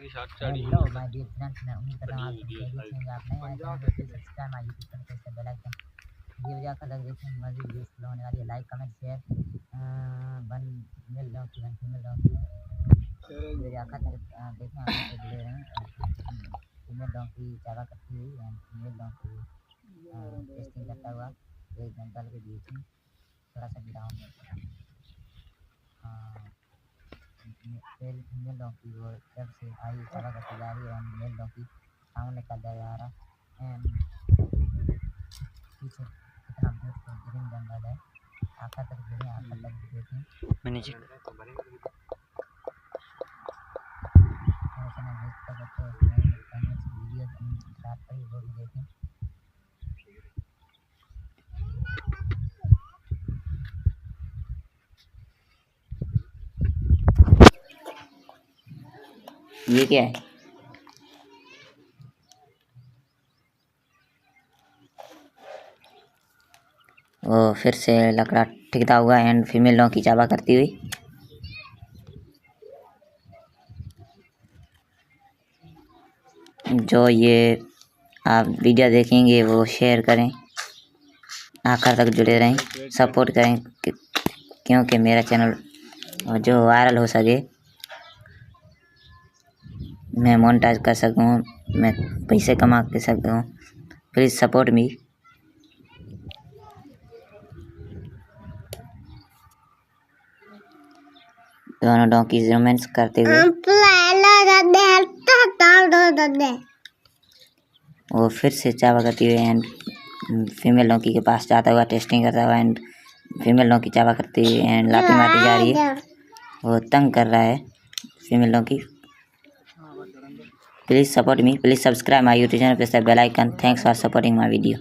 Hello my dear friends, मैं उम्मीद करता हूँ आप सब खैरियत से होंगे। आप नए आए चैनल में please subscribe my YouTube channel, press the bell icon. ये वीडियो आपका लग देखने में मज़ीद यूज़फुल होने वाली है। Like comment share one male donkey one female donkey video आपका देखने आपके से जुड़े रहें। फीमेल डोंकी चावा करती हुई एंड फीमेल डोंकी टेस्टिंग करता हुआ एक जंगल के बीच में थोड़ा सा ग्राउंड में फीमेल डोंकी वो जब से आई चावा करती जा रही है एंड मेल डोंकी सामने का जा रहा एंड पीछे कितना ब्यूटीफुल ग्रीन जंगल है। आखिर तक जुड़े, आखिर तक देखें। मैंने वीडियो स्टार्ट करी वो भी देखें। ये क्या है? वो फिर से लकड़ा टिकता हुआ एंड फीमेल डोंकी चावा करती हुई। जो ये आप वीडियो देखेंगे वो शेयर करें, आखिर तक जुड़े रहें, सपोर्ट करें क्योंकि मेरा चैनल जो वायरल हो सके, मैं मोनेटाइज कर सकूं, मैं पैसे कमा के सकूं। प्लीज़ सपोर्ट मी। दोनों डोंकीज रोमांस करते हुए वो फिर से चावा करती हुई एंड फीमेल डोंकी के पास जाता हुआ टेस्टिंग करता हुआ एंड फीमेल डोंकी चावा करती हुई एंड लाठी मारती जा रही है। वो तंग कर रहा है female donkey. Please support me, please subscribe my YouTube channel, press the bell icon. Thanks for supporting my video.